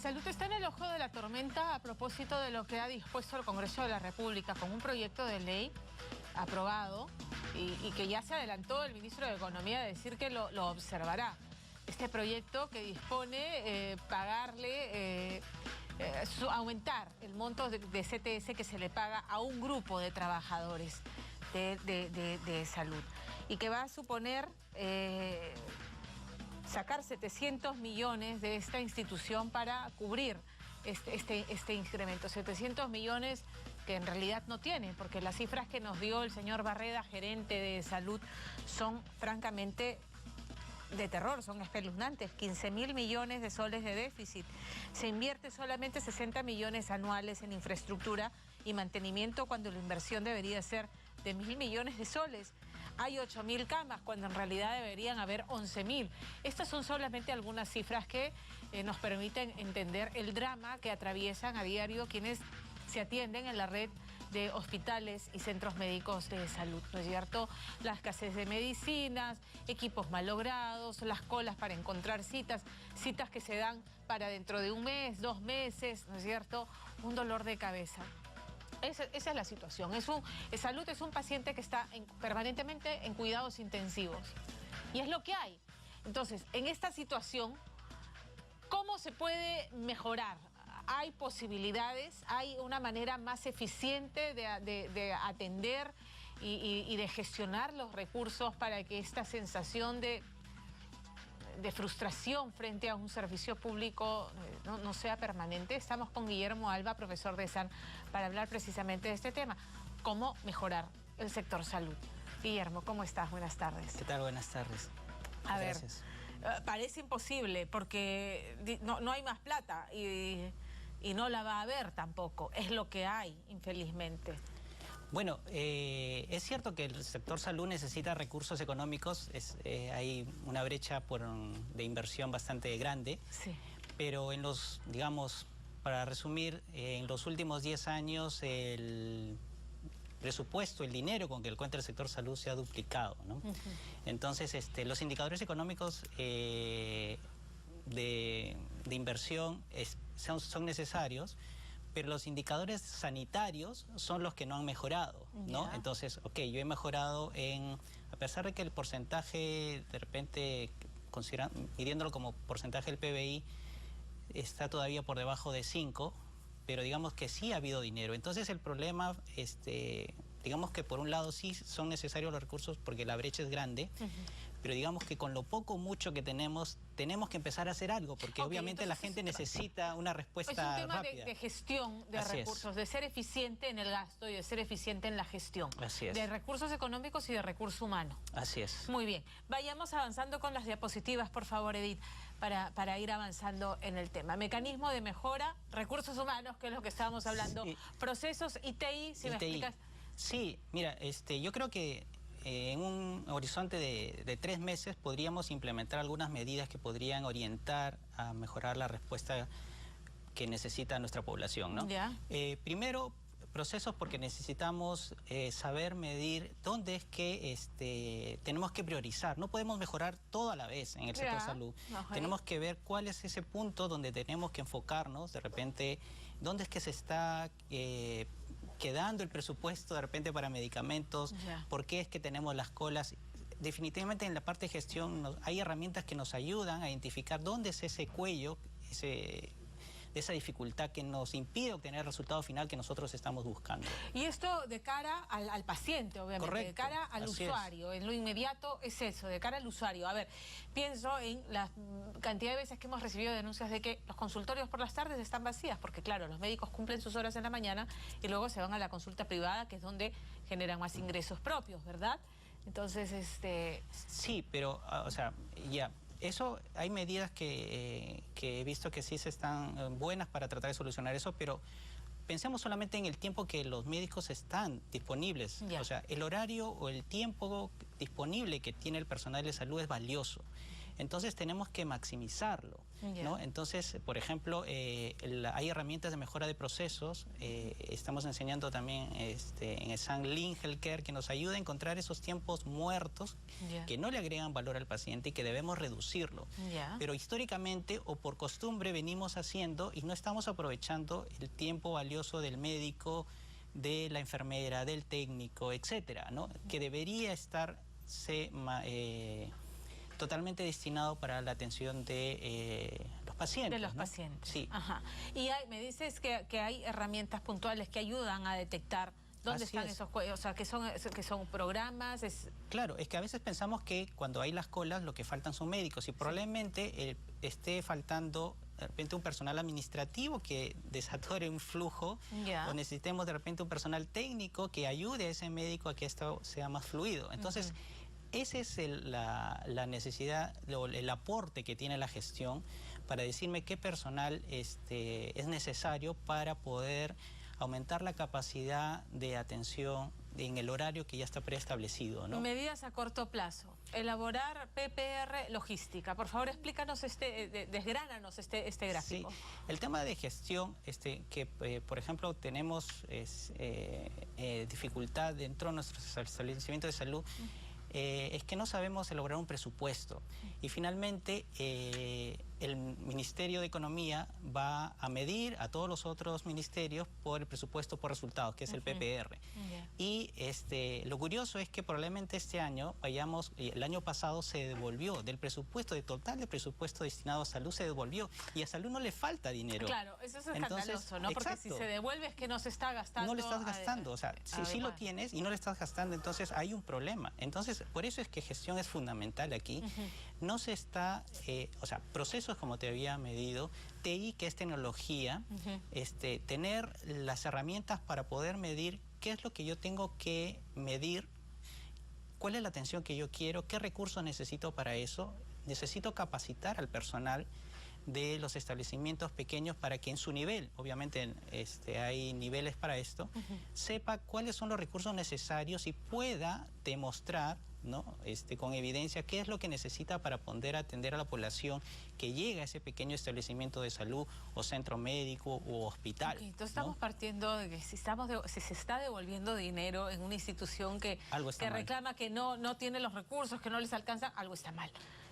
Salud está en el ojo de la tormenta a propósito de lo que ha dispuesto el Congreso de la República con un proyecto de ley aprobado y que ya se adelantó el ministro de Economía a decir que lo observará. Este proyecto que dispone aumentar el monto de CTS que se le paga a un grupo de trabajadores de salud y que va a suponer sacar 700 millones de esta institución para cubrir este incremento. 700 millones que en realidad no tiene, porque las cifras que nos dio el señor Barreda, gerente de salud, son francamente de terror, son espeluznantes. 15.000 millones de soles de déficit. Se invierte solamente 60 millones anuales en infraestructura y mantenimiento cuando la inversión debería ser de 1.000 millones de soles. Hay 8.000 camas cuando en realidad deberían haber 11.000. Estas son solamente algunas cifras que nos permiten entender el drama que atraviesan a diario quienes se atienden en la red de hospitales y centros médicos de salud, ¿no es cierto? La escasez de medicinas, equipos malogrados, las colas para encontrar citas que se dan para dentro de un mes, 2 meses, ¿no es cierto? Un dolor de cabeza. Esa es la situación. Salud es un paciente que está permanentemente en cuidados intensivos. Y es lo que hay. Entonces, en esta situación, ¿cómo se puede mejorar? Hay posibilidades, hay una manera más eficiente de atender y de gestionar los recursos para que esta sensación de frustración frente a un servicio público no sea permanente. Estamos con Guillermo Alba, profesor de SAN, para hablar precisamente de este tema. ¿Cómo mejorar el sector salud? Guillermo, ¿cómo estás? Buenas tardes. ¿Qué tal? Buenas tardes. Gracias. Parece imposible porque no hay más plata y no la va a haber tampoco. Es lo que hay, infelizmente. Bueno, es cierto que el sector salud necesita recursos económicos, hay una brecha de inversión bastante grande, sí. Pero digamos, para resumir, en los últimos 10 años el presupuesto, el dinero con que cuenta el sector salud se ha duplicado, ¿no? Entonces, los indicadores económicos de inversión son necesarios, pero los indicadores sanitarios son los que no han mejorado, ¿no? Entonces, yo he mejorado a pesar de que el porcentaje, de repente, midiéndolo como porcentaje del PBI, está todavía por debajo de 5, pero digamos que sí ha habido dinero. Entonces el problema, digamos que por un lado sí son necesarios los recursos porque la brecha es grande, pero digamos que con lo poco o mucho que tenemos que empezar a hacer algo, porque obviamente la gente necesita una respuesta rápida. Es un tema de gestión de recursos, de ser eficiente en el gasto y de ser eficiente en la gestión. Así es. De recursos económicos y de recurso humano. Así es. Muy bien. Vayamos avanzando con las diapositivas, por favor, Edith, para ir avanzando en el tema. Mecanismo de mejora, recursos humanos, que es lo que estábamos hablando, sí. Procesos, ITI, si me explicas. Sí, mira, yo creo que en un horizonte de 3 meses podríamos implementar algunas medidas que podrían orientar a mejorar la respuesta que necesita nuestra población, ¿no? Primero, procesos, porque necesitamos saber medir dónde es que tenemos que priorizar. No podemos mejorar todo a la vez en el sector salud. Tenemos que ver cuál es ese punto donde tenemos que enfocarnos, de repente, dónde es que se está quedando el presupuesto de repente para medicamentos, por qué es que tenemos las colas. Definitivamente en la parte de gestión hay herramientas que nos ayudan a identificar dónde es ese cuello, esa dificultad que nos impide obtener el resultado final que nosotros estamos buscando. Y esto de cara al paciente, obviamente. Correcto. De cara al usuario. En lo inmediato es eso, de cara al usuario. A ver, pienso en la cantidad de veces que hemos recibido denuncias de que los consultorios por las tardes están vacías, porque claro, los médicos cumplen sus horas en la mañana y luego se van a la consulta privada, que es donde generan más ingresos propios, ¿verdad? Entonces, Sí, pero, eso, hay medidas que he visto que sí están buenas para tratar de solucionar eso, pero pensemos solamente en el tiempo que los médicos están disponibles. O sea, el horario o el tiempo disponible que tiene el personal de salud es valioso. Entonces tenemos que maximizarlo, ¿no? Entonces, por ejemplo, hay herramientas de mejora de procesos. Estamos enseñando también en el San Lin Healthcare que nos ayuda a encontrar esos tiempos muertos que no le agregan valor al paciente y que debemos reducirlo. Pero históricamente o por costumbre venimos haciendo y no estamos aprovechando el tiempo valioso del médico, de la enfermera, del técnico, etcétera, ¿no? Que debería estarse totalmente destinado para la atención de los pacientes. De los ¿no? pacientes. Sí. Ajá. Y me dices que hay herramientas puntuales que ayudan a detectar dónde están esos cuellos, o sea, que son programas. Claro, es que a veces pensamos que cuando hay las colas lo que faltan son médicos y probablemente esté faltando de repente un personal administrativo que desatore un flujo o necesitemos de repente un personal técnico que ayude a ese médico a que esto sea más fluido. Entonces, esa es la necesidad, el aporte que tiene la gestión para decirme qué personal es necesario para poder aumentar la capacidad de atención en el horario que ya está preestablecido, ¿no? Medidas a corto plazo. Elaborar PPR logística. Por favor, explícanos, desgránanos este gráfico. Sí, el tema de gestión, que por ejemplo tenemos dificultad dentro de nuestros establecimientos de salud, es que no sabemos elaborar un presupuesto. Y finalmente el Ministerio de Economía va a medir a todos los otros ministerios por el presupuesto por resultados, que es el PPR. Y lo curioso es que probablemente este año el año pasado se devolvió del presupuesto, total de presupuesto destinado a salud, se devolvió. Y a salud no le falta dinero. Claro, eso es escandaloso, ¿no? Porque si se devuelve es que no se está gastando. No le estás gastando, o sea, si lo tienes y no le estás gastando, entonces hay un problema. Entonces, por eso es que gestión es fundamental aquí. No se está, o sea, procesos como te había medido, TI, que es tecnología, tener las herramientas para poder medir qué es lo que yo tengo que medir, cuál es la atención que yo quiero, qué recursos necesito para eso. Necesito capacitar al personal de los establecimientos pequeños para que en su nivel, obviamente hay niveles para esto, sepa cuáles son los recursos necesarios y pueda demostrar, ¿no? Con evidencia qué es lo que necesita para poder atender a la población que llega a ese pequeño establecimiento de salud o centro médico u hospital. Entonces estamos partiendo de que si se está devolviendo dinero en una institución que reclama que no tiene los recursos, que no les alcanza, algo está mal.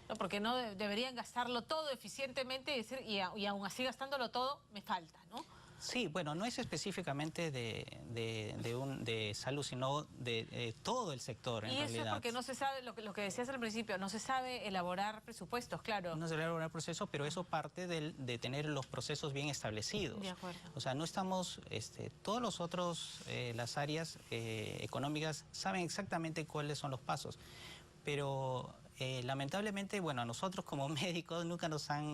¿No? Porque no deberían gastarlo todo eficientemente y aún así gastándolo todo me falta, ¿no? Sí, bueno, no es específicamente de salud, sino de todo el sector, en realidad. Y eso es porque no se sabe, lo que decías al principio, no se sabe elaborar presupuestos, claro. No se sabe elaborar procesos, pero eso parte de tener los procesos bien establecidos. De acuerdo. O sea, no estamos, todos los otros, las áreas económicas saben exactamente cuáles son los pasos, pero lamentablemente, bueno, a nosotros como médicos nunca nos han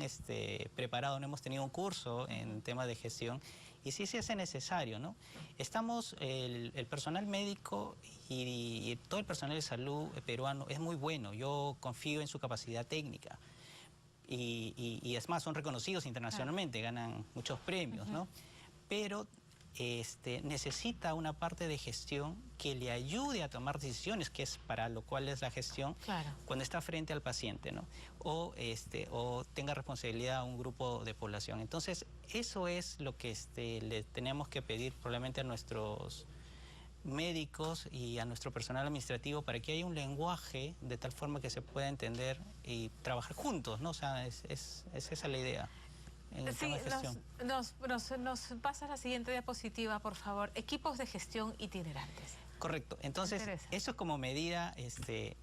preparado, no hemos tenido un curso en temas de gestión y sí se hace necesario, ¿no? Estamos, el personal médico y todo el personal de salud peruano es muy bueno, yo confío en su capacidad técnica y es más, son reconocidos internacionalmente, ganan muchos premios, ¿no? Pero necesita una parte de gestión que le ayude a tomar decisiones, que es para lo cual es la gestión, cuando está frente al paciente, ¿no? O tenga responsabilidad a un grupo de población. Entonces, eso es lo que le tenemos que pedir probablemente a nuestros médicos y a nuestro personal administrativo para que haya un lenguaje de tal forma que se pueda entender y trabajar juntos, ¿no? O sea, es esa la idea. Sí, nos pasa la siguiente diapositiva, por favor. Equipos de gestión itinerantes. Correcto. Entonces, eso es como medida,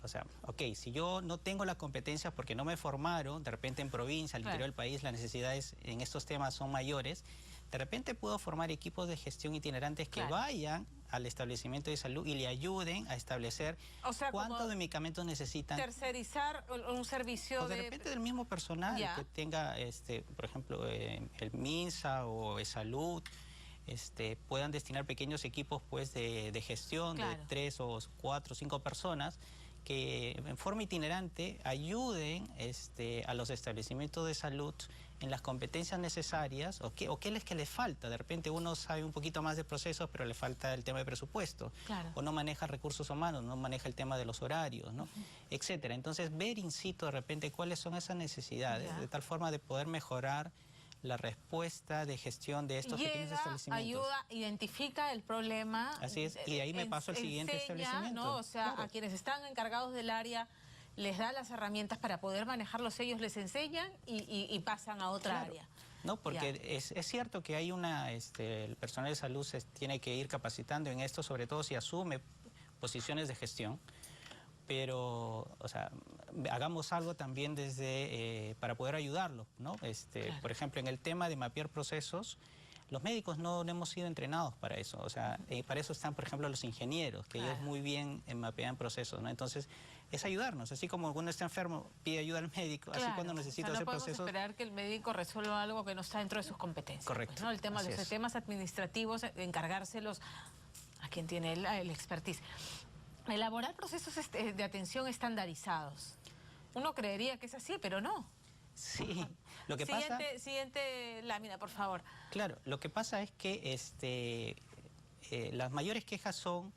o sea, ok, si yo no tengo la competencia porque no me formaron, de repente en provincia, al interior del país, las necesidades en estos temas son mayores, de repente puedo formar equipos de gestión itinerantes que vayan al establecimiento de salud y le ayuden a establecer cuántos medicamentos necesitan. Tercerizar un servicio o de repente del mismo personal que tenga, por ejemplo, el MINSA o Salud, puedan destinar pequeños equipos pues de gestión de 3 o 4 o 5 personas que en forma itinerante ayuden a los establecimientos de salud en las competencias necesarias o qué es que les falta. De repente uno sabe un poquito más de procesos, pero le falta el tema de presupuesto. Claro. O no maneja recursos humanos, no maneja el tema de los horarios, ¿no? Etcétera. Entonces, ver in situ de repente cuáles son esas necesidades, de tal forma de poder mejorar la respuesta de gestión de estos pequeños establecimientos. Ayuda, identifica el problema. Así es, y de ahí me paso al siguiente establecimiento. ¿No? O sea, claro, a quienes están encargados del área les da las herramientas para poder manejarlos, ellos les enseñan y pasan a otra claro, área. No, porque es cierto que hay el personal de salud se tiene que ir capacitando en esto, sobre todo si asume posiciones de gestión, pero, o sea, hagamos algo también para poder ayudarlo, ¿no? Claro. Por ejemplo, en el tema de mapear procesos, los médicos no hemos sido entrenados para eso, o sea, para eso están, por ejemplo, los ingenieros, que ellos muy bien mapean procesos, ¿no? Entonces, es ayudarnos, así como cuando está enfermo pide ayuda al médico, así cuando necesita hacer procesos. No podemos esperar que el médico resuelva algo que no está dentro de sus competencias. Correcto. Pues, ¿no? El tema de los temas administrativos, encargárselos a quien tiene el expertise. Elaborar procesos de atención estandarizados. Uno creería que es así, pero no. Sí, lo que pasa... Siguiente lámina, por favor. Claro, lo que pasa es que las mayores quejas son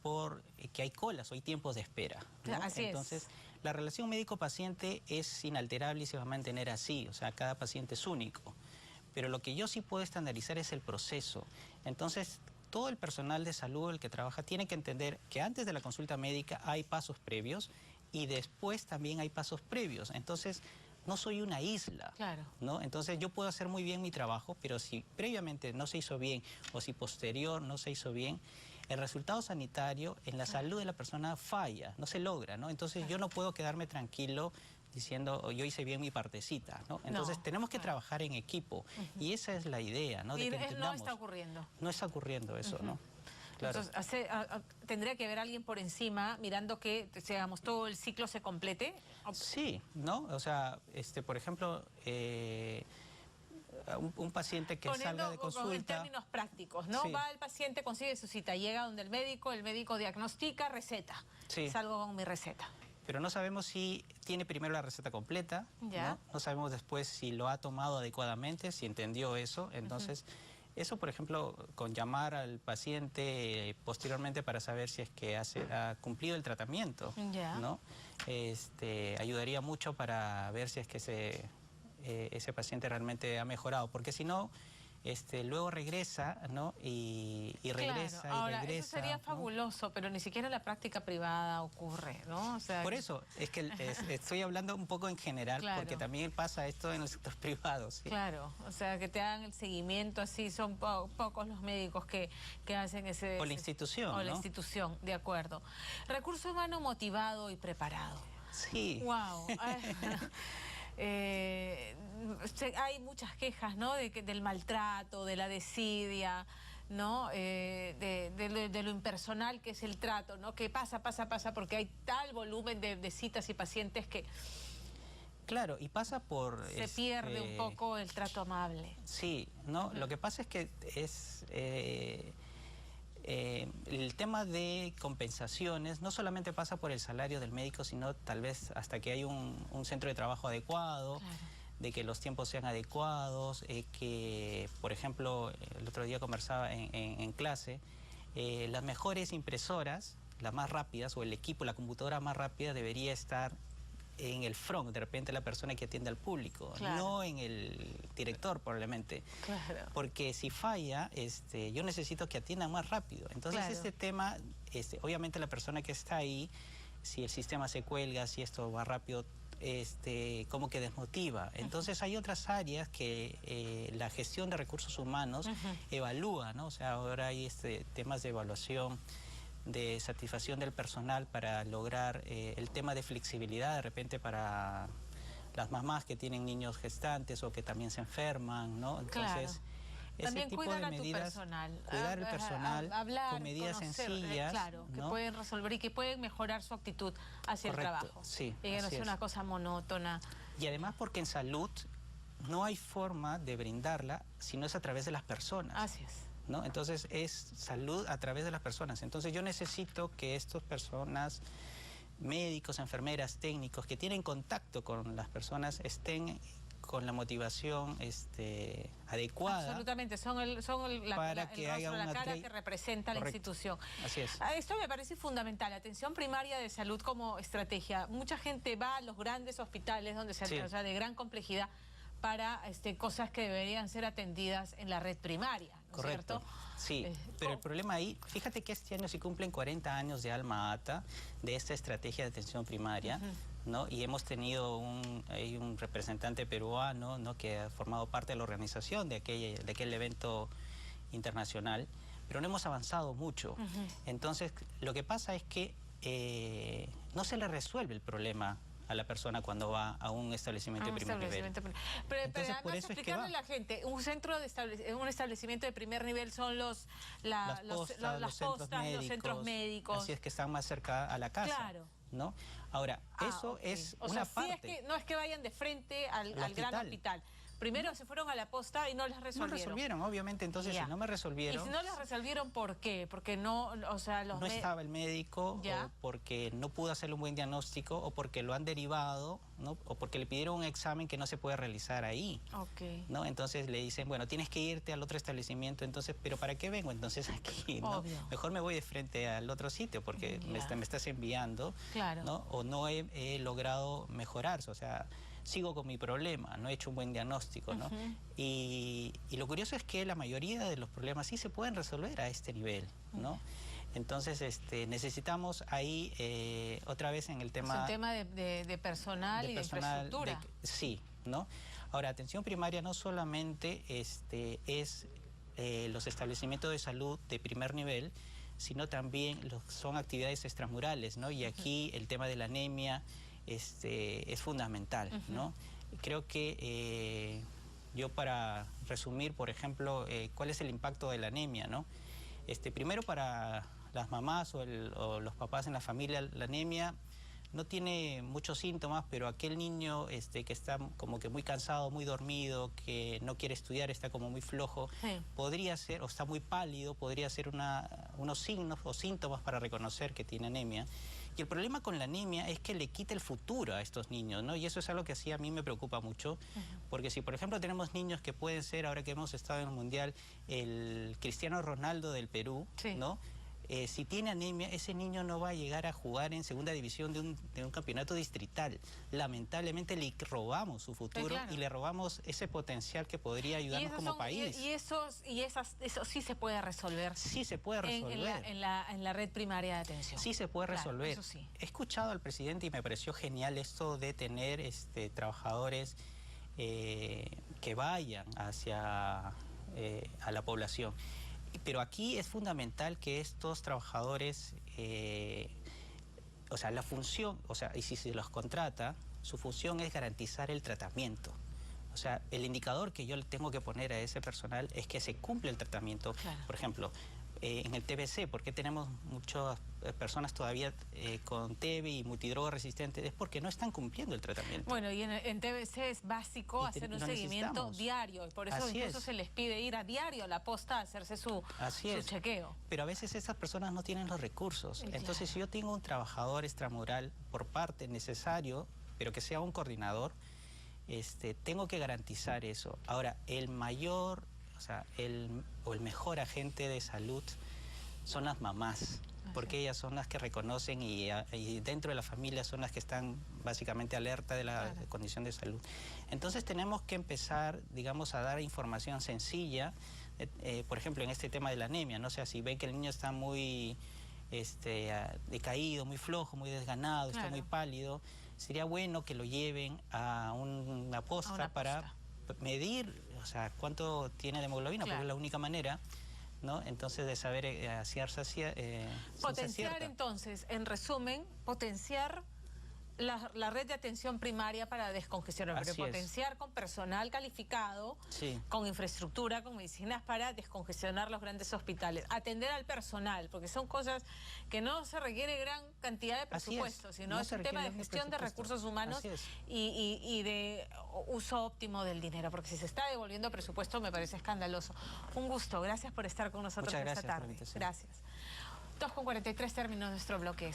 por que hay colas o hay tiempos de espera, ¿no? Así Entonces, la relación médico-paciente es inalterable y se va a mantener así, o sea, cada paciente es único. Pero lo que yo sí puedo estandarizar es el proceso. Entonces, todo el personal de salud, el que trabaja, tiene que entender que antes de la consulta médica hay pasos previos y después también hay pasos previos. Entonces, no soy una isla, claro, ¿no? Entonces yo puedo hacer muy bien mi trabajo, pero si previamente no se hizo bien o si posterior no se hizo bien, el resultado sanitario en la salud de la persona falla, no se logra, ¿no? Entonces yo no puedo quedarme tranquilo diciendo, oh, yo hice bien mi partecita, ¿no? Entonces tenemos que trabajar en equipo y esa es la idea, ¿no? Y no está ocurriendo. No está ocurriendo eso, ¿no? Claro. Entonces, tendría que haber alguien por encima mirando que, digamos, todo el ciclo se complete. Sí, ¿no? O sea, por ejemplo, un paciente que salga de consulta... En términos prácticos, ¿no? Sí. Va el paciente, consigue su cita, llega donde el médico diagnostica, receta. Sí. Salgo con mi receta. Pero no sabemos si tiene primero la receta completa, ¿no? No sabemos después si lo ha tomado adecuadamente, si entendió eso, entonces... Eso, por ejemplo, con llamar al paciente posteriormente para saber si es que ha cumplido el tratamiento, ¿no? Ayudaría mucho para ver si es que ese paciente realmente ha mejorado, porque si no, luego regresa, ¿no? Y regresa, claro. Ahora, y regresa. Eso sería fabuloso, ¿no? Pero ni siquiera en la práctica privada ocurre, ¿no? O sea, por eso, es que estoy hablando un poco en general, porque también pasa esto en el sector privado, ¿sí? Claro, o sea, que te hagan el seguimiento así, son pocos los médicos que hacen ese... O la institución, O ¿no? la institución, de acuerdo. Recurso humano motivado y preparado. Sí. Wow. Hay muchas quejas, ¿no? Del maltrato, de la desidia, ¿no? De lo impersonal que es el trato, ¿no? Que pasa, porque hay tal volumen de citas y pacientes que... Claro, y pasa por... Se pierde un poco el trato amable. Sí, ¿no? Lo que pasa es que el tema de compensaciones no solamente pasa por el salario del médico, sino tal vez hasta que hay un centro de trabajo adecuado, de que los tiempos sean adecuados, que, por ejemplo, el otro día conversaba en clase, las mejores impresoras, las más rápidas, o el equipo, la computadora más rápida debería estar en el front, de repente la persona que atiende al público, no en el director probablemente, porque si falla, yo necesito que atiendan más rápido. Entonces este tema, obviamente la persona que está ahí, si el sistema se cuelga, si esto va rápido, como que desmotiva. Entonces hay otras áreas que la gestión de recursos humanos evalúa, ¿no? O sea, ahora hay temas de evaluación, de satisfacción del personal para lograr el tema de flexibilidad de repente para las mamás que tienen niños gestantes o que también se enferman, ¿no? Entonces, también ese tipo de medidas, cuidar el personal, hablar, con medidas sencillas, ¿no? que pueden resolver y que pueden mejorar su actitud hacia el trabajo. Sí, y que no sea una cosa monótona. Y además porque en salud no hay forma de brindarla si no es a través de las personas. Así es. ¿No? Entonces es salud a través de las personas. Entonces yo necesito que estas personas médicos, enfermeras, técnicos que tienen contacto con las personas estén con la motivación adecuada. Absolutamente, son el rostro de la cara que representa la institución. Así es. Esto me parece fundamental, atención primaria de salud como estrategia. Mucha gente va a los grandes hospitales donde se o sea, de gran complejidad para cosas que deberían ser atendidas en la red primaria, ¿no es cierto? Sí, pero el problema ahí, fíjate que este año se cumplen 40 años de Alma Ata, de esta estrategia de atención primaria, ¿no? Y hemos tenido un representante peruano, ¿no?, que ha formado parte de la organización de aquel evento internacional, pero no hemos avanzado mucho. Entonces, lo que pasa es que no se le resuelve el problema a la persona cuando va a un establecimiento de primer nivel. Pero además, por eso explicarle a la gente, un establecimiento de primer nivel son las postas, los centros médicos. Así es, que están más cerca a la casa. Claro. ¿No? Ahora, eso es una parte. Sí, no es que vayan de frente al gran hospital. Primero se fueron a la posta y no les resolvieron. No resolvieron, obviamente. Entonces, si no me resolvieron... ¿Y si no les resolvieron, por qué? Porque no, o sea, no estaba el médico, o porque no pudo hacerle un buen diagnóstico, o porque lo han derivado, ¿no? O porque le pidieron un examen que no se puede realizar ahí. ¿No? Entonces le dicen, bueno, tienes que irte al otro establecimiento. Entonces, ¿pero para qué vengo entonces aquí? ¿No? Mejor me voy de frente al otro sitio porque me estás enviando, ¿no? O no he logrado mejorar, o sea... sigo con mi problema, no he hecho un buen diagnóstico, ¿no? Y lo curioso es que la mayoría de los problemas sí se pueden resolver a este nivel, ¿no? Entonces, necesitamos ahí, otra vez en el tema... Es un tema de personal y de infraestructura. Sí, ¿no? Ahora, atención primaria no solamente es los establecimientos de salud de primer nivel, sino también son actividades extramurales, ¿no? Y aquí el tema de la anemia es fundamental, ¿no? Creo que yo, para resumir, por ejemplo, cuál es el impacto de la anemia, ¿no? Primero, para las mamás o los papás en la familia, la anemia no tiene muchos síntomas, pero aquel niño que está como que muy cansado, muy dormido, que no quiere estudiar, está como muy flojo, podría ser, o está muy pálido, podría ser unos signos o síntomas para reconocer que tiene anemia. Y el problema con la anemia es que le quita el futuro a estos niños, ¿no? Y eso es algo que así a mí me preocupa mucho, porque si, por ejemplo, tenemos niños que pueden ser, ahora que hemos estado en el Mundial, el Cristiano Ronaldo del Perú, ¿no? Si tiene anemia, ese niño no va a llegar a jugar en segunda división de un campeonato distrital. Lamentablemente le robamos su futuro y le robamos ese potencial que podría ayudarnos como país. Y eso sí se puede resolver. Sí se puede resolver. En la red primaria de atención. Sí se puede resolver. Eso sí. He escuchado al presidente y me pareció genial esto de tener trabajadores que vayan hacia a la población. Pero aquí es fundamental que estos trabajadores, o sea, la función, o sea, y si se los contrata, su función es garantizar el tratamiento. O sea, el indicador que yo le tengo que poner a ese personal es que se cumple el tratamiento. Por ejemplo, en el TBC, ¿por qué tenemos muchas personas todavía con TB y multidroga resistentes? Es porque no están cumpliendo el tratamiento. Bueno, y en TBC es básico hacer un seguimiento diario, y por eso incluso se les pide ir a diario a la posta a hacerse su chequeo. Pero a veces esas personas no tienen los recursos. Entonces, si yo tengo un trabajador extramural por parte necesario, pero que sea un coordinador, tengo que garantizar eso. Ahora, el mayor... O sea, el mejor agente de salud son las mamás, porque ellas son las que reconocen y dentro de la familia son las que están básicamente alerta de la condición de salud. Entonces tenemos que empezar, digamos, a dar información sencilla, por ejemplo, en este tema de la anemia, ¿no? O sea, si ven que el niño está muy decaído, muy flojo, muy desganado, está muy pálido, sería bueno que lo lleven a una posta para medir, o sea, cuánto tiene de hemoglobina, porque es la única manera, ¿no? Entonces, de saber potenciar, entonces, en resumen, potenciar la red de atención primaria para descongestionar, pero potenciar con personal calificado, con infraestructura, con medicinas para descongestionar los grandes hospitales, atender al personal, porque son cosas que no se requiere gran cantidad de presupuesto, sino es un tema de gestión de recursos humanos y de uso óptimo del dinero, porque si se está devolviendo presupuesto me parece escandaloso. Un gusto, gracias por estar con nosotros esta tarde. Gracias. 2:43 terminó nuestro bloque.